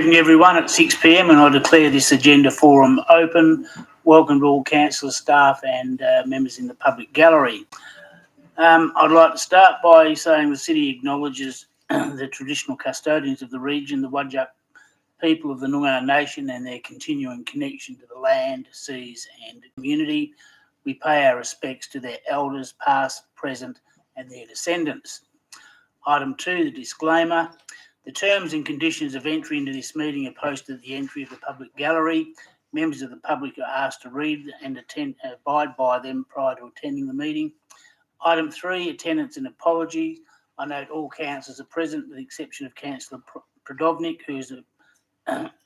Good evening everyone at 6 p.m. and I declare this agenda forum open. Welcome to all councillor staff and members in the public gallery. I'd like to start by saying the city acknowledges the traditional custodians of the region, the Wadjuk people of the Noongar Nation, and their continuing connection to the land, seas and community. We pay our respects to their elders, past, present and their descendants. Item 2, the disclaimer. The terms and conditions of entry into this meeting are posted at the entry of the public gallery. Members of the public are asked to read and abide by them prior to attending the meeting. Item 3, attendance and apology. I note all councillors are present with the exception of Councillor Prodovnik, who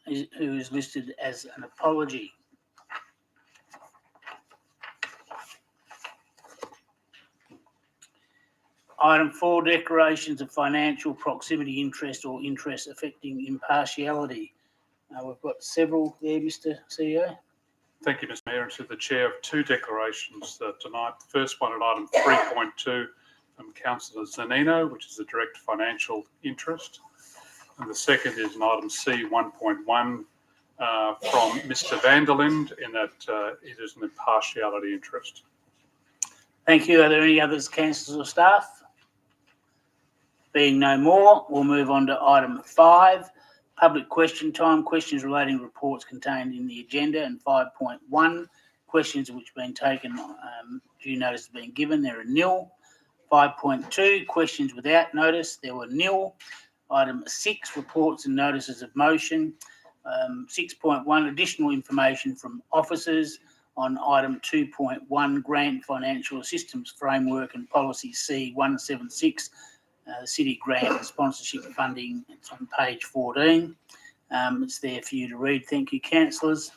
is listed as an apology. Item 4, declarations of financial proximity interest or interest affecting impartiality. We've got several there, Mr. CEO. Thank you, Mr. Mayor, and to the Chair of two declarations tonight. The first one at item 3.2 from Councillor Zanino, which is a direct financial interest. And the second is in item C 1.1 from Mr. Vanderlind, in that it is an impartiality interest. Thank you. Are there any others, councillors or staff? Being no more, we'll move on to item 5, public question time, questions relating to reports contained in the agenda, and 5.1, questions which have been taken, due notice has been given, there are nil. 5.2, questions without notice, there were nil. Item 6, reports and notices of motion. 6.1, additional information from officers on item 2.1, grant financial assistance framework and policy C176. City grant and sponsorship funding. It's on page 14. It's there for you to read. Thank you, councillors.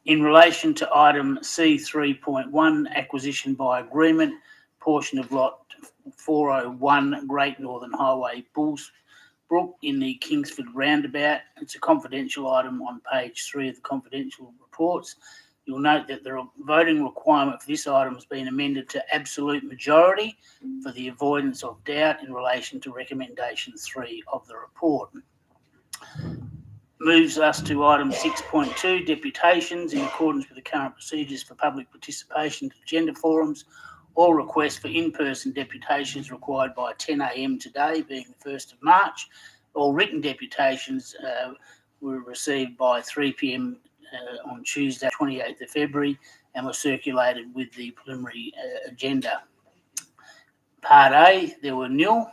In relation to item C3.1, acquisition by agreement, portion of lot 401 Great Northern Highway, Bullsbrook in the Kingsford roundabout. It's a confidential item on page 3 of the confidential reports. You'll note that the voting requirement for this item has been amended to absolute majority for the avoidance of doubt in relation to recommendation 3 of the report. Moves us to item 6.2, deputations. In accordance with the current procedures for public participation to agenda forums, all requests for in-person deputations required by 10 a.m. today, being the 1st of March. All written deputations were received by 3 p.m. On Tuesday, 28th of February, and were circulated with the preliminary agenda. Part A, there were nil.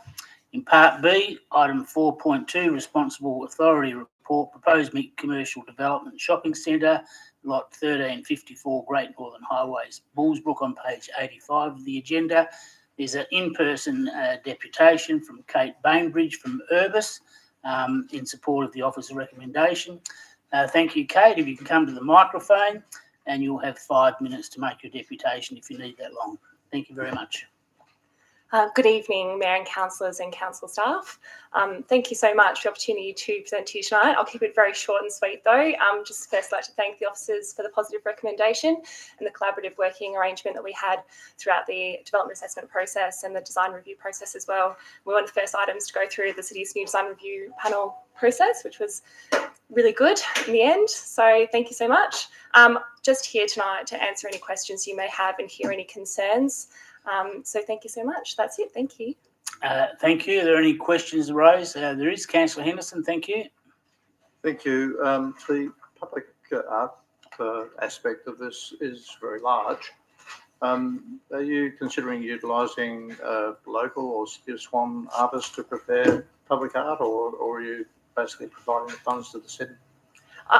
In Part B, item 4.2, responsible authority report, proposed commercial development shopping centre, lot 1354 Great Northern Highways, Bullsbrook, on page 85 of the agenda. There's an in-person deputation from Kate Bainbridge from Urbis in support of the officer recommendation. Thank you, Kate. If you can come to the microphone, and you'll have 5 minutes to make your deputation if you need that long. Thank you very much. Good evening, Mayor and councillors and council staff. Thank you so much for the opportunity to present to you tonight. I'll keep it very short and sweet though. Just first like to thank the officers for the positive recommendation and the collaborative working arrangement that we had throughout the development assessment process and the design review process as well. We're one of the first items to go through the city's new design review panel process, which was really good in the end. So thank you so much. Just here tonight to answer any questions you may have and hear any concerns. So thank you so much. That's it. Thank you. Thank you. Are there any questions arose? There is. Councillor Henderson, thank you. Thank you. The public art aspect of this is very large. Are you considering utilising local or City of Swan artists to prepare public art, or are you basically providing the funds to the city?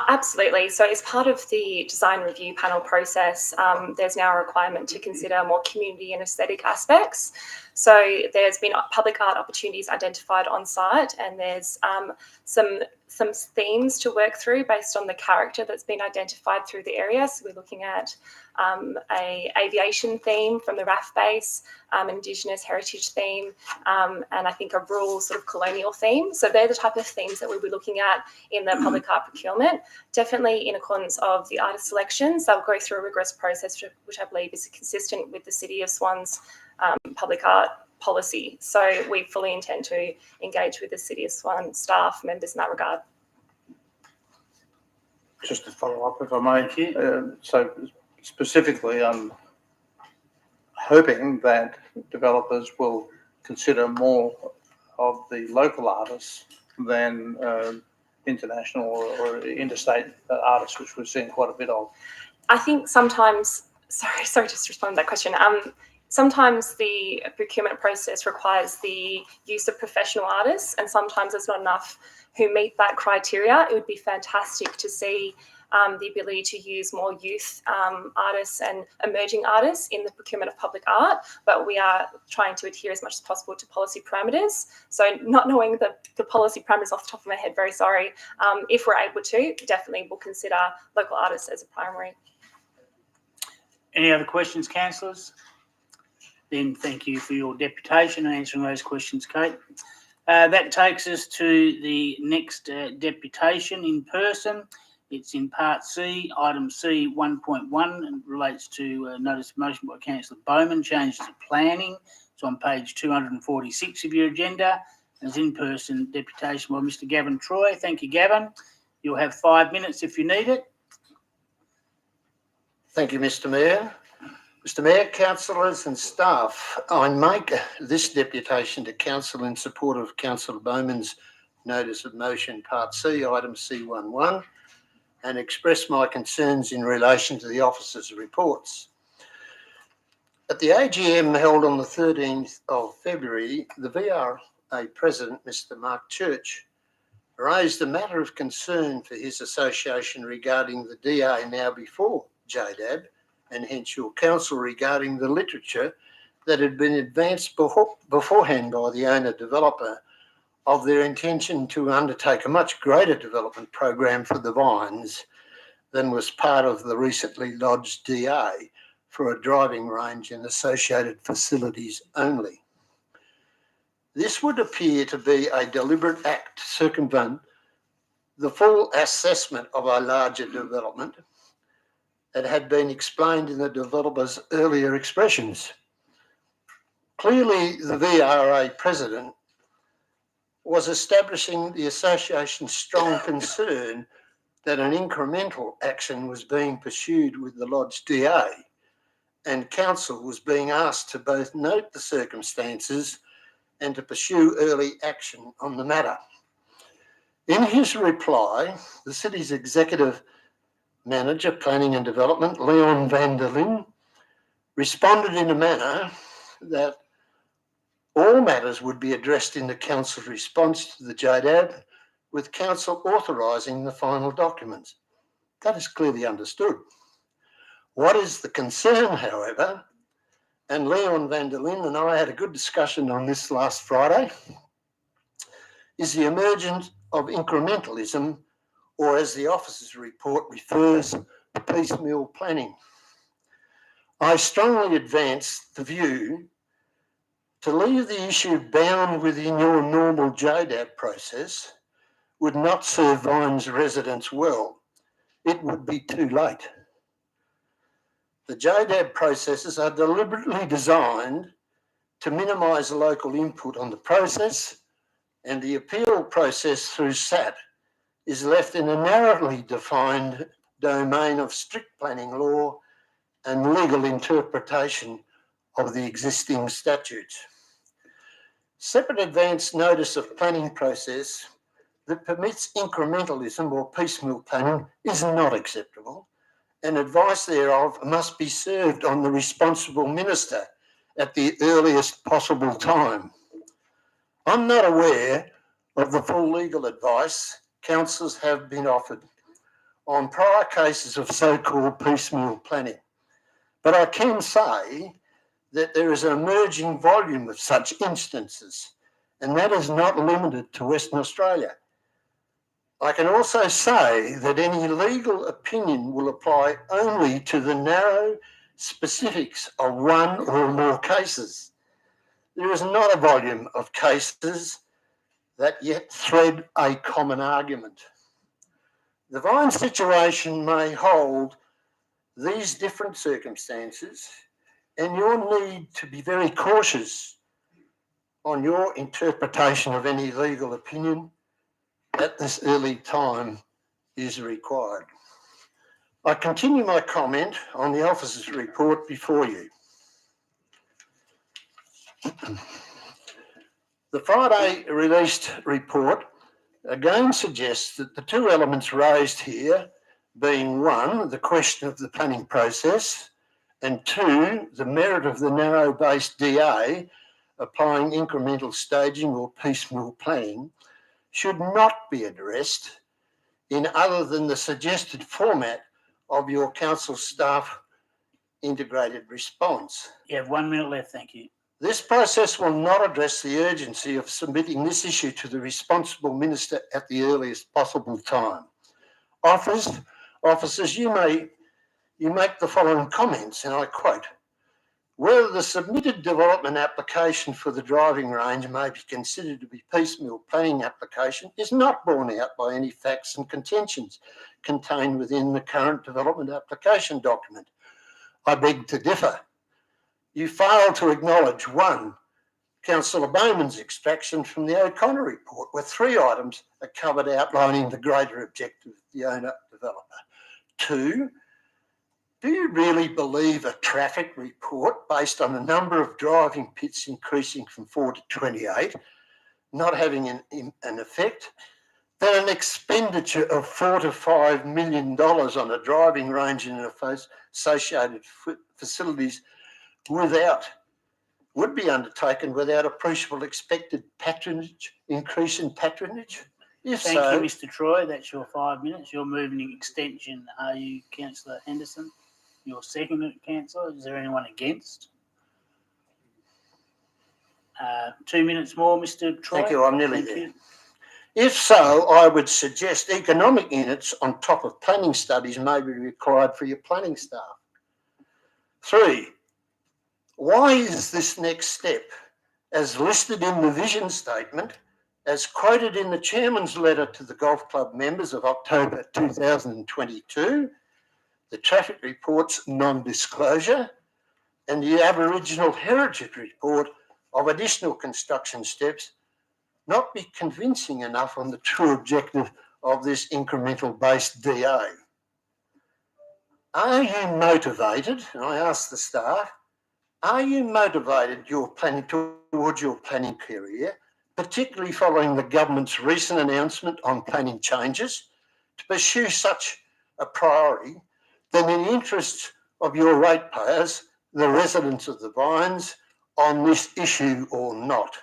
Absolutely. So as part of the design review panel process, there's now a requirement to consider more community and aesthetic aspects. So there's been public art opportunities identified on site, and there's some themes to work through based on the character that's been identified through the area. So we're looking at a aviation theme from the RAF base, Indigenous heritage theme, and I think a rural sort of colonial theme. So they're the type of themes that we'll be looking at in the public art procurement, definitely in accordance of the artist selections. They'll go through a rigorous process, which I believe is consistent with the City of Swan's public art policy. So we fully intend to engage with the City of Swan staff members in that regard. Just to follow up, if I may. Thank you. So specifically, I'm hoping that developers will consider more of the local artists than international or interstate artists, which we've seen quite a bit of. I think sometimes, sorry, just to respond to that question. Sometimes the procurement process requires the use of professional artists, and sometimes there's not enough who meet that criteria. It would be fantastic to see the ability to use more youth artists and emerging artists in the procurement of public art, but we are trying to adhere as much as possible to policy parameters. So not knowing the policy parameters off the top of my head, very sorry. If we're able to, definitely we'll consider local artists as a primary. Any other questions, councillors? Then thank you for your deputation and answering those questions, Kate. That takes us to the next deputation in person. It's in Part C, Item C 1.1, and relates to notice of motion by Councillor Bowman, changes to planning. It's on page 246 of your agenda. It's in-person deputation by Mr. Gavin Troy. Thank you, Gavin. You'll have 5 minutes if you need it. Thank you, Mr. Mayor. Mr. Mayor, councillors and staff, I make this deputation to council in support of Councillor Bowman's notice of motion Part C, Item C11, and express my concerns in relation to the officers' reports. At the AGM held on the 13th of February, the VRA President, Mr. Mark Church, raised a matter of concern for his association regarding the DA now before JDAB, and hence your council, regarding the literature that had been advanced beforehand by the owner-developer of their intention to undertake a much greater development program for the Vines than was part of the recently lodged DA for a driving range and associated facilities only. This would appear to be a deliberate act to circumvent the full assessment of a larger development that had been explained in the developer's earlier expressions. Clearly, the VRA President was establishing the association's strong concern that an incremental action was being pursued with the lodged DA, and council was being asked to both note the circumstances and to pursue early action on the matter. In his reply, the city's executive manager, planning and development, Leon van der Linde, responded in a manner that all matters would be addressed in the council's response to the JDAB, with council authorising the final documents. That is clearly understood. What is the concern, however, and Leon van der Linde and I had a good discussion on this last Friday, is the emergence of incrementalism, or as the officer's report refers, piecemeal planning. I strongly advance the view to leave the issue bound within your normal JDAB process would not serve Vines residents well. It would be too late. The JDAB processes are deliberately designed to minimise local input on the process, and the appeal process through SAT is left in a narrowly defined domain of strict planning law and legal interpretation of the existing statutes. Separate advance notice of planning process that permits incrementalism or piecemeal planning is not acceptable, and advice thereof must be served on the responsible minister at the earliest possible time. I'm not aware of the full legal advice councillors have been offered on prior cases of so-called piecemeal planning, but I can say that there is an emerging volume of such instances, and that is not limited to Western Australia. I can also say that any legal opinion will apply only to the narrow specifics of one or more cases. There is not a volume of cases that yet thread a common argument. The Vine situation may hold these different circumstances, and you'll need to be very cautious on your interpretation of any legal opinion at this early time is required. I continue my comment on the officer's report before you. The Friday released report again suggests that the two elements raised here, being one, the question of the planning process, and two, the merit of the narrow-based DA applying incremental staging or piecemeal planning, should not be addressed in other than the suggested format of your council staff integrated response. You have 1 minute left, thank you. This process will not address the urgency of submitting this issue to the responsible minister at the earliest possible time. Officers, you make the following comments, and I quote, whether the submitted development application for the driving range may be considered to be piecemeal planning application is not borne out by any facts and contentions contained within the current development application document. I beg to differ. You fail to acknowledge, one, Councillor Bowman's extraction from the O'Connor report, where 3 items are covered outlining the greater objective of the owner-developer. 2, do you really believe a traffic report based on the number of driving pits increasing from 4 to 28 not having an effect, that an expenditure of $4 to $5 million on a driving range and associated facilities would be undertaken without appreciable expected increase in patronage? If Thank so, you, Mr. Troy. That's your 5 minutes. You're moving an extension. Are you Councillor Henderson? You're seconded, Councillor. Is there anyone against? 2 minutes more, Mr. Troy. Thank you, I'm nearly Thank there. you. If so, I would suggest economic units on top of planning studies may be required for your planning staff. 3, why is this next step, as listed in the vision statement, as quoted in the chairman's letter to the golf club members of October 2022, the traffic report's non-disclosure, and the Aboriginal Heritage report of additional construction steps not be convincing enough on the true objective of this incremental based DA? Are you motivated, and I ask the staff, are you motivated towards your planning career, particularly following the government's recent announcement on planning changes, to pursue such a priority than in the interests of your ratepayers, the residents of the Vines, on this issue or not?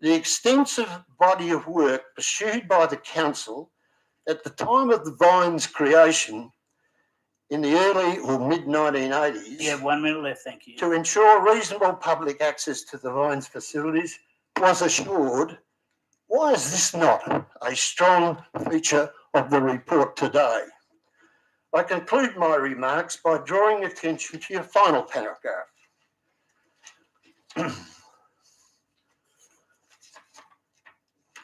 The extensive body of work pursued by the council at the time of the Vines creation in the early or mid-1980s You have 1 minute left, thank you. to ensure reasonable public access to the Vines facilities was assured. Why is this not a strong feature of the report today? I conclude my remarks by drawing attention to your final paragraph.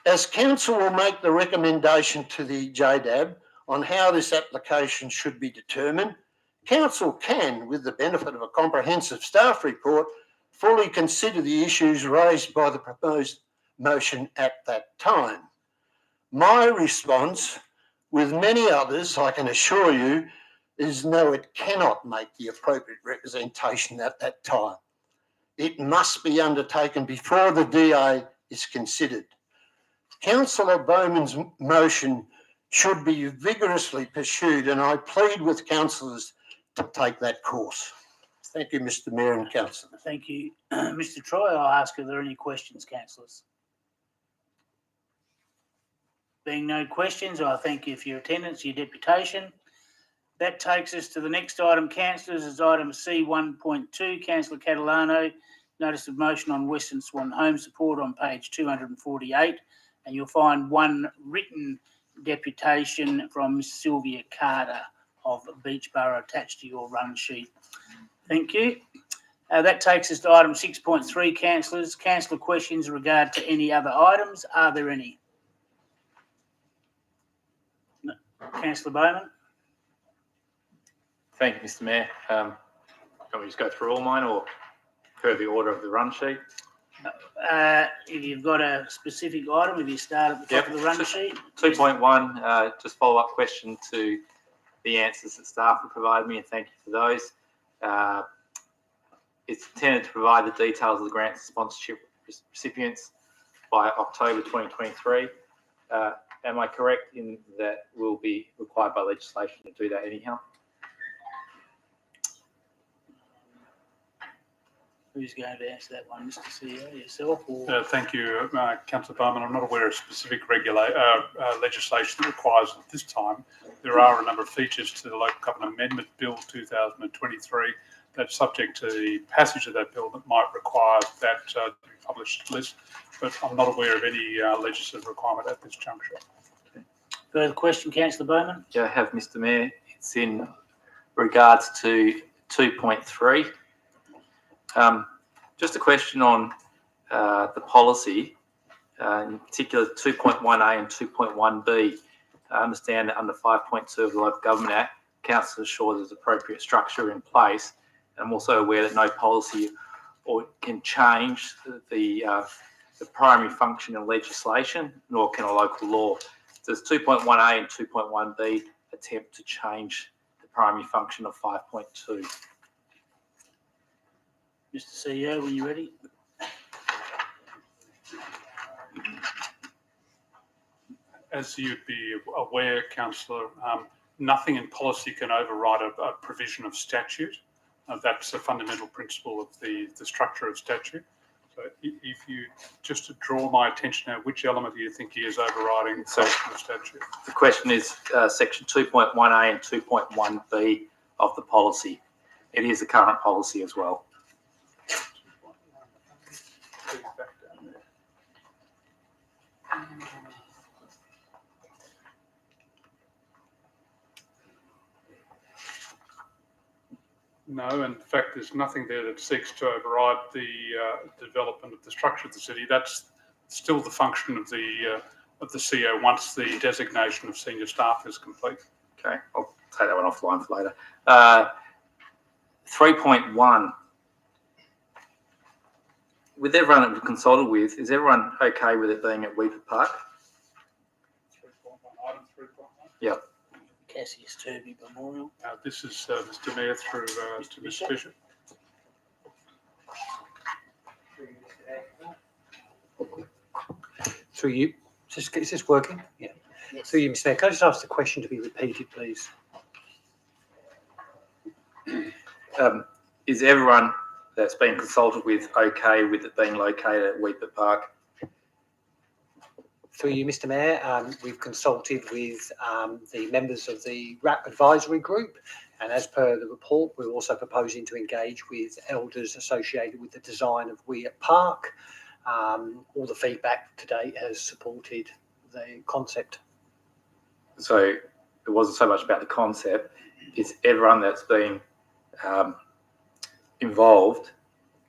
As council will make the recommendation to the JDAB on how this application should be determined, council can, with the benefit of a comprehensive staff report, fully consider the issues raised by the proposed motion at that time. My response, with many others, I can assure you, is no, it cannot make the appropriate representation at that time. It must be undertaken before the DA is considered. Councillor Bowman's motion should be vigorously pursued, and I plead with councillors to take that course. Thank you, Mr. Mayor and councillors. Thank you. Mr. Troy, I'll ask, are there any questions, councillors? Being no questions, I thank you for your attendance, your deputation. That takes us to the next item, councillors, is item C1.2, Councillor Catalano, notice of motion on Western Swan Home Support on page 248, and you'll find one written deputation from Ms. Sylvia Carter of Beachborough attached to your run sheet. Thank you. That takes us to item 6.3, councillors. Councillor questions in regard to any other items. Are there any? No. Councillor Bowman. Thank you, Mr. Mayor. Can we just go through all mine or per the order of the run sheet? if you've got a specific item, if you start at the top Yep. of the run sheet. 2.1, just follow-up question to the answers that staff have provided me, and thank you for those. It's intended to provide the details of the grants and sponsorship recipients by October 2023. Am I correct in that we'll be required by legislation to do that anyhow? Who's going to answer that one, Mr. CEO, yourself or? Thank you, Councillor Bowman. I'm not aware of specific legislation that requires it at this time. There are a number of features to the Local Government Amendment Bill 2023 that's subject to the passage of that bill that might require that to be published list, but I'm not aware of any legislative requirement at this juncture. Further question, Councillor Bowman? Yeah, I have, Mr. Mayor. It's in regards to 2.3. Just a question on the policy, in particular 2.1A and 2.1B. I understand that under 5.2 of the Local Government Act, Council assures there's appropriate structure in place. I'm also aware that no policy or can change the primary function in legislation, nor can a local law. Does 2.1A and 2.1B attempt to change the primary function of 5.2? Mr. CEO, when you're ready. As you'd be aware, Councillor, nothing in policy can override a provision of statute. That's a fundamental principle of the structure of statute. So if you just to draw my attention now, which element do you think is overriding So- the statute? The question is section 2.1A and 2.1B of the policy. It is the current policy as well. No, in fact, there's nothing there that seeks to override the development of the structure of the city. That's still the function of the CEO once the designation of senior staff is complete. Okay, I'll take that one offline for later. 3.1. With everyone that we've consulted with, is everyone okay with it being at Weeper Park? 3.1, item 3.1. Yep. Cassius Turvey Memorial. This is Mr. Mayor through to Mr. Bishop. Through you, is this working? Yeah. Through you, Mr. Mayor, can I just ask the question to be repeated, please? Is everyone that's been consulted with okay with it being located at Weeper Park? Through you, Mr. Mayor, we've consulted with the members of the RAP advisory group, and as per the report, we're also proposing to engage with elders associated with the design of Weir Park. All the feedback to date has supported the concept. So it wasn't so much about the concept. Is everyone that's been involved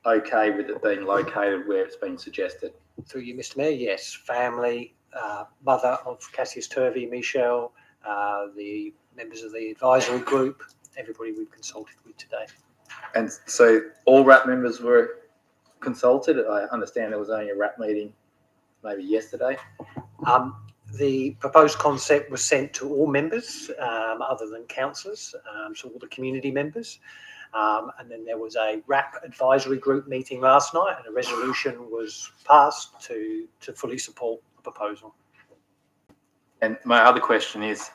okay with it being located where it's been suggested? Through you, Mr. Mayor, yes. Family, mother of Cassius Turvey, Michelle, the members of the advisory group, everybody we've consulted with today. And so all RAP members were consulted. I understand there was only a RAP meeting maybe yesterday. The proposed concept was sent to all members other than councillors, so all the community members. And then there was a RAP advisory group meeting last night, and a resolution was passed to fully support the proposal. And my other question is,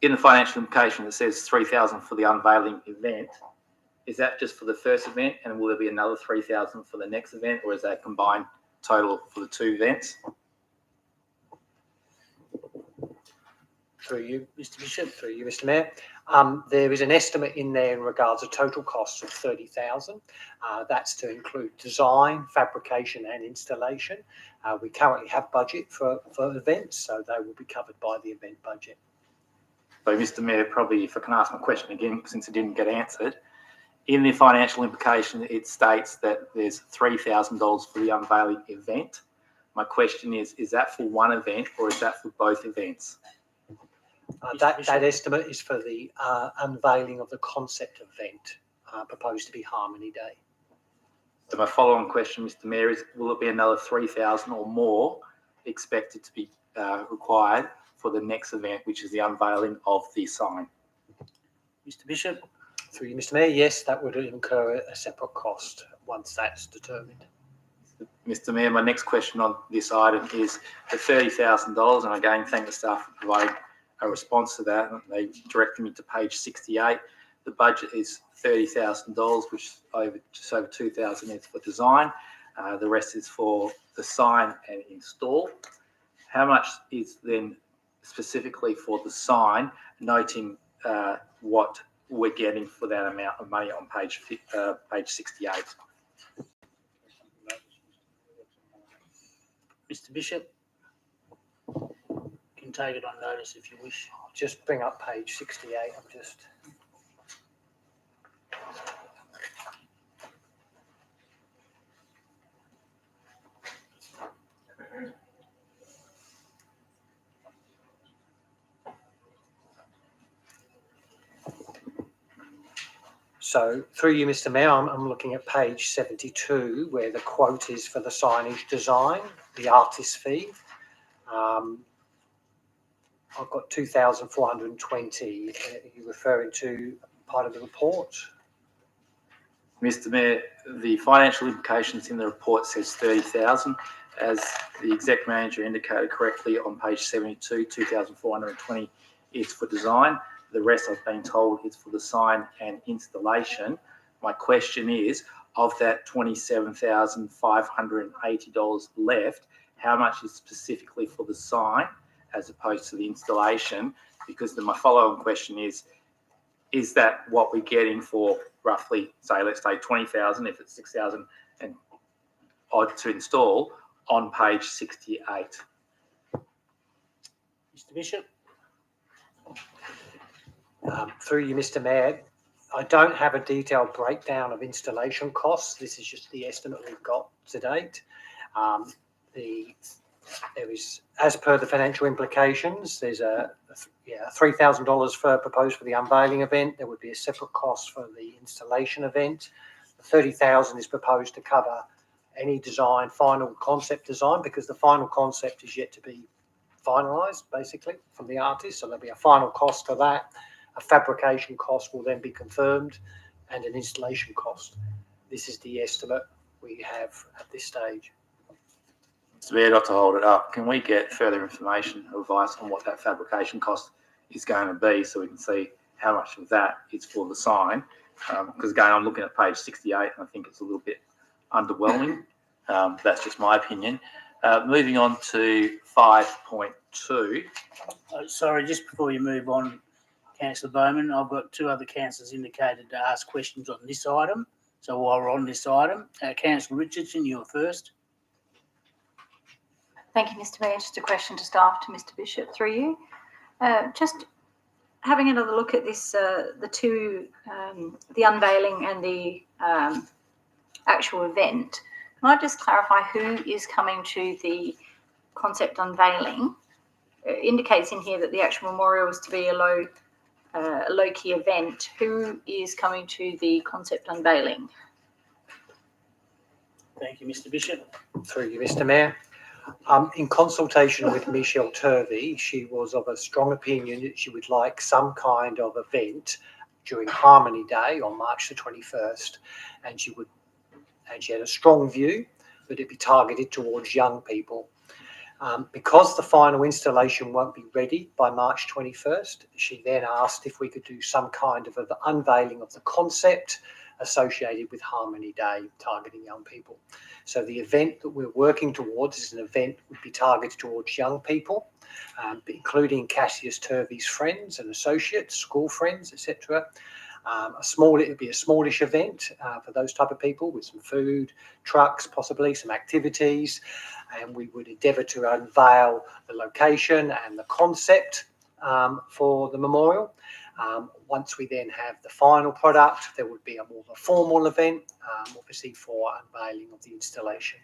in the financial implication, it says 3,000 for the unveiling event. Is that just for the first event, and will there be another 3,000 for the next event, or is that a combined total for the two events? Through you, Mr. Bishop. through you, Mr. Mayor. There is an estimate in there in regards to total costs of 30,000. That's to include design, fabrication, and installation. We currently have budget for events, so they will be covered by the event budget. So, Mr. Mayor, probably if I can ask my question again, since it didn't get answered, in the financial implication, it states that there's $3,000 for the unveiling event. My question is that for one event or is that for both events? That estimate is for the unveiling of the concept event proposed to be Harmony Day. So my follow-on question, Mr. Mayor, is will it be another 3,000 or more expected to be required for the next event, which is the unveiling of the sign? Mr. Bishop, Through you, Mr. Mayor, yes, that would incur a separate cost once that's determined. Mr. Mayor, my next question on this item is the $30,000, and again, thank the staff for providing a response to that. They directed me to page 68. The budget is $30,000, which just over 2,000 is for design. The rest is for the sign and install. How much is then specifically for the sign, noting what we're getting for that amount of money on page 68? Mr. Bishop, you can take it on notice if you wish. I'll just bring up page 68. I'm just. So through you, Mr. Mayor, I'm looking at page 72 where the quote is for the signage design, the artist fee. I've got 2,420. Are you referring to part of the report? Mr. Mayor, the financial implications in the report says 30,000. As the exec manager indicated correctly on page 72, 2,420 is for design. The rest I've been told is for the sign and installation. My question is, of that $27,580 left, how much is specifically for the sign as opposed to the installation? Because then my follow-on question is that what we're getting for roughly, say, let's say 20,000, if it's 6,000 and odd to install on page 68? Mr. Bishop, Through you, Mr. Mayor, I don't have a detailed breakdown of installation costs. This is just the estimate we've got to date. There is, as per the financial implications, there's a $3,000 proposed for the unveiling event. There would be a separate cost for the installation event. The $30,000 is proposed to cover any design, final concept design, because the final concept is yet to be finalised, basically, from the artist. So there'll be a final cost for that. A fabrication cost will then be confirmed, and an installation cost. This is the estimate we have at this stage. Mr. Mayor, not to hold it up, can we get further information or advice on what that fabrication cost is going to be so we can see how much of that is for the sign? Because again, I'm looking at page 68 and I think it's a little bit underwhelming. That's just my opinion. Moving on to 5.2. sorry, just before you move on, Councillor Bowman, I've got two other councillors indicated to ask questions on this item. So while we're on this item, Councillor Richardson, you're first. Thank you, Mr. Mayor. Just a question to staff, to Mr. Bishop, through you. Just having another look at this, the unveiling and the actual event. Can I just clarify who is coming to the concept unveiling? It indicates in here that the actual memorial is to be a low-key event. Who is coming to the concept unveiling? Thank you, Mr. Bishop. Through you, Mr. Mayor. In consultation with Michelle Turvey, she was of a strong opinion that she would like some kind of event during Harmony Day on March the 21st, and she had a strong view that it be targeted towards young people. Because the final installation won't be ready by March 21st, she then asked if we could do some kind of an unveiling of the concept associated with Harmony Day, targeting young people. So the event that we're working towards is an event that would be targeted towards young people, including Cassius Turvey's friends and associates, school friends, etc. It would be a smallish event for those type of people, with some food, trucks, possibly some activities, and we would endeavour to unveil the location and the concept for the memorial. Once we then have the final product, there would be a more of a formal event, obviously for unveiling of the installation.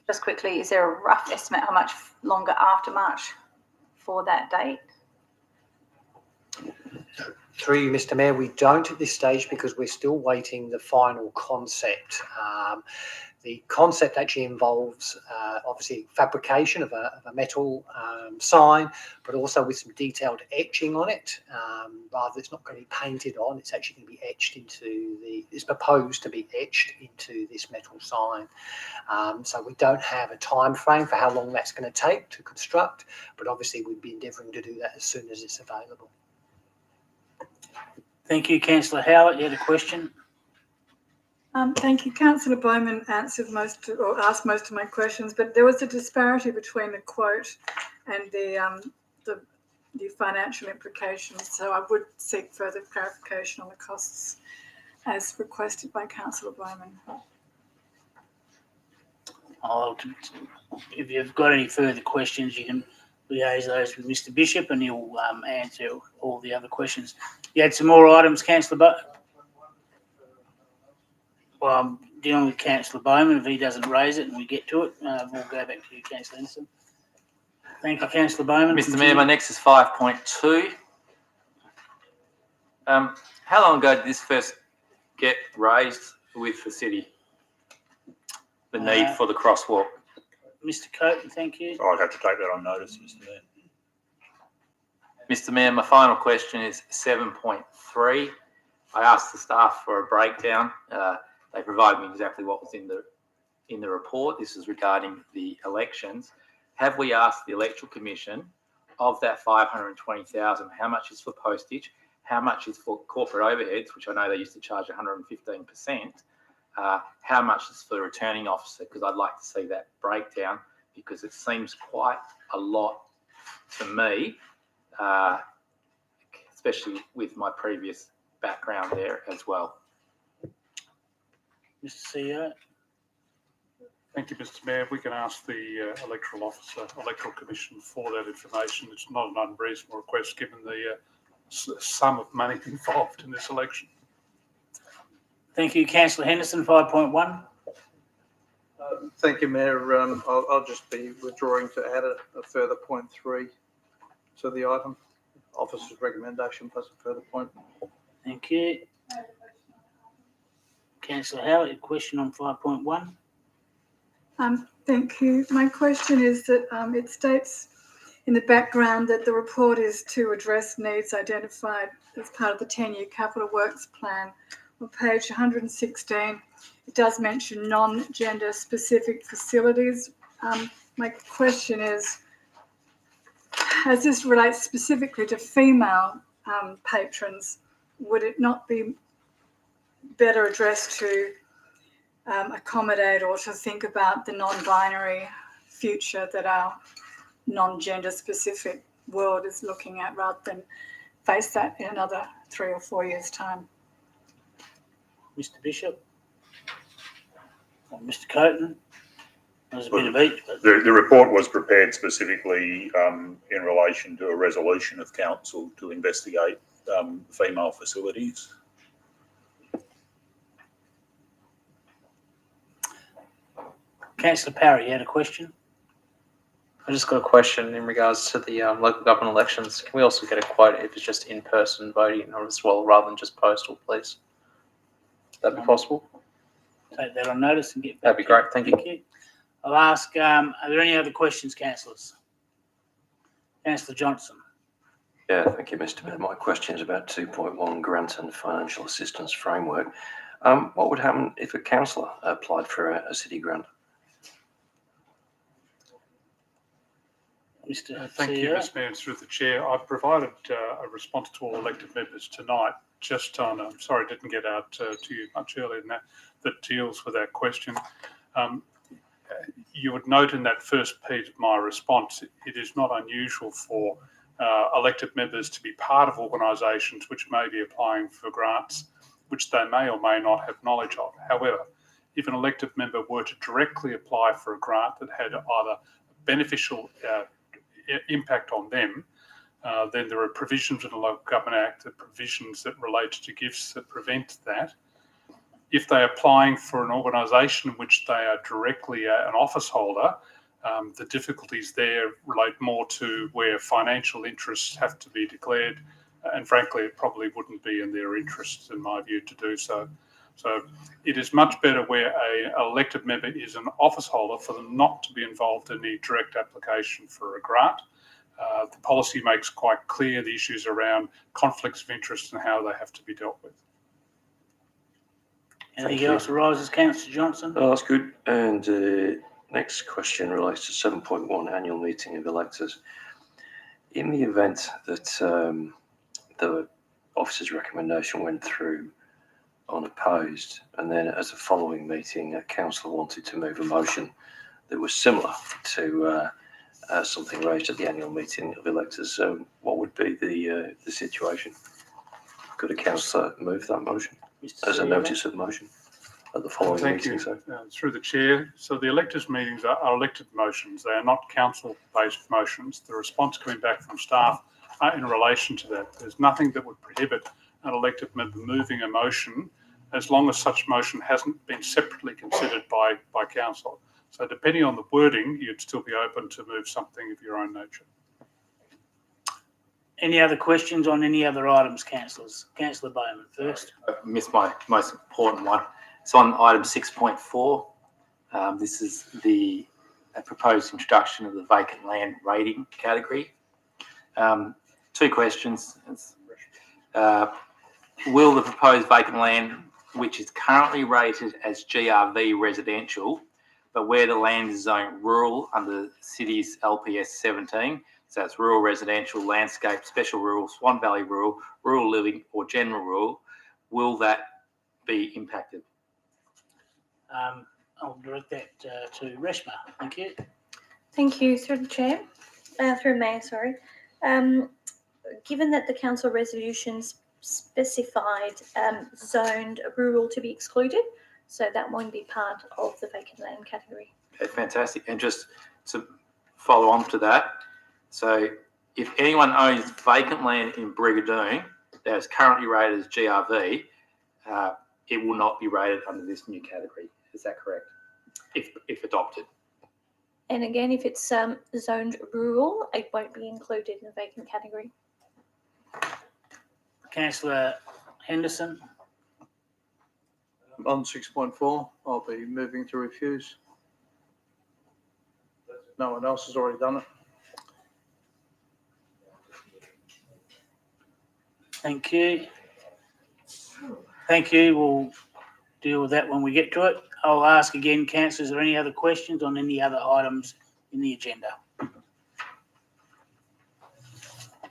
Just quickly, is there a rough estimate how much longer after March for that date? Through you, Mr. Mayor, we don't at this stage because we're still waiting the final concept. The concept actually involves obviously fabrication of a metal sign, but also with some detailed etching on it. Rather, it's not going to be painted on; it's actually going to be etched into it's proposed to be etched into this metal sign. So we don't have a time frame for how long that's going to take to construct, but obviously we'd be endeavouring to do that as soon as it's available. Thank you, Councillor Howard. You had a question? Thank you. Councillor Bowman answered asked most of my questions, but there was a disparity between the quote and the financial implications. So I would seek further clarification on the costs as requested by Councillor Bowman. If you've got any further questions, you can liaise those with Mr. Bishop and he'll answer all the other questions. You had some more items, Councillor Bowman? Well, I'm dealing with Councillor Bowman. If he doesn't raise it and we get to it, we'll go back to you, Councillor Henderson. Thank you, Councillor Bowman. Mr. Mayor, my next is 5.2. How long ago did this first get raised with the city? The need for the crosswalk? Mr. Coaten, thank you. I'd have to take that on notice, Mr. Mayor. Mr. Mayor, my final question is 7.3. I asked the staff for a breakdown. They provided me exactly what was in the report. This is regarding the elections. Have we asked the Electoral Commission of that 520,000, how much is for postage, how much is for corporate overheads, which I know they used to charge 115%, how much is for the returning officer? Because I'd like to see that breakdown because it seems quite a lot to me, especially with my previous background there as well. Mr. CEO. Thank you, Mr. Mayor. We can ask the Electoral Commission for that information. It's not an unreasonable request given the sum of money involved in this election. Thank you, Councillor Henderson, 5.1. Thank you, Mayor. I'll just be withdrawing to add a further 0.3 to the item. Officer's recommendation plus a further point. Thank you. Councillor Howard, a question on 5.1. Thank you. My question is that it states in the background that the report is to address needs identified as part of the 10-year capital works plan. On page 116, it does mention non-gender specific facilities. My question is, as this relates specifically to female patrons, would it not be better addressed to accommodate or to think about the non-binary future that our non-gender specific world is looking at rather than face that in another 3 or 4 years' time? Mr. Bishop? Or Mr. Coaten? There's a bit of each. But... The report was prepared specifically in relation to a resolution of council to investigate female facilities. Councillor Parry, you had a question? I just got a question in regards to the local government elections. Can we also get a quote if it's just in-person voting as well, rather than just postal, please? Would that be possible? Take that on notice and get back. That'd be great. Thank you. Thank you. I'll ask, are there any other questions, councillors? Councillor Johnson. Yeah, thank you, Mr. Mayor. My question is about 2.1 grant and financial assistance framework. What would happen if a councillor applied for a city grant? Mr. Thank you, Mr. Mayor, and through the chair. I've provided a response to all elected members tonight, just on, I'm sorry, I didn't get out to you much earlier than that deals with that question. You would note in that first page of my response, it is not unusual for elected members to be part of organisations which may be applying for grants, which they may or may not have knowledge of. However, if an elected member were to directly apply for a grant that had either beneficial impact on them, then there are provisions in the Local Government Act, the provisions that relate to gifts that prevent that. If they're applying for an organisation in which they are directly an office holder, the difficulties there relate more to where financial interests have to be declared And frankly, it probably wouldn't be in their interests, in my view, to do so. So it is much better where an elected member is an office holder for them not to be involved in the direct application for a grant. The policy makes quite clear the issues around conflicts of interest and how they have to be dealt with. Anything else arises, Councillor Johnson? Oh, that's good. And next question relates to 7.1 annual meeting of electors. In the event that the officer's recommendation went through unopposed, and then at the following meeting, a councillor wanted to move a motion that was similar to something raised at the annual meeting of electors, so what would be the situation? Could a councillor move that motion as a notice of motion at the following Thank meeting? you. So, Through the chair. So the electors' meetings are elected motions. They are not council-based motions. The response coming back from staff are in relation to that. There's nothing that would prohibit an elected member moving a motion as long as such motion hasn't been separately considered by council. So depending on the wording, you'd still be open to move something of your own nature. Any other questions on any other items, councillors? Councillor Bowman first. I missed my most important one. It's on item 6.4. This is the proposed introduction of the vacant land rating category. Two questions. Will the proposed vacant land, which is currently rated as GRV residential, but where the land is zoned rural under the city's LPS 17, so it's rural residential, landscape, special rural, Swan Valley rural, rural living or general rural, will that be impacted? I'll direct that to Reshma. Thank you. Thank you, through the chair, through Mayor, sorry. Given that the council resolutions specified zoned rural to be excluded, so that won't be part of the vacant land category. Okay, fantastic. And just to follow on to that, so if anyone owns vacant land in Brigadoon that is currently rated as GRV, it will not be rated under this new category. Is that correct? If adopted. And again, if it's zoned rural, it won't be included in the vacant category. Councillor Henderson. On 6.4, I'll be moving to refuse. No one else has already done it. Thank you. Thank you. We'll deal with that when we get to it. I'll ask again, councillors, are there any other questions on any other items in the agenda?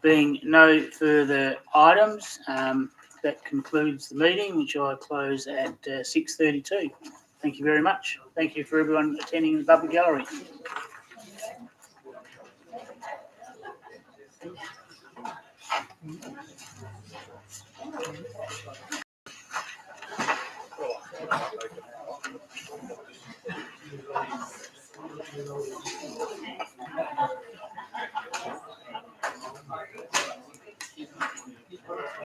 Being no further items, that concludes the meeting, which I close at 6:32. Thank you very much. Thank you for everyone attending the public gallery.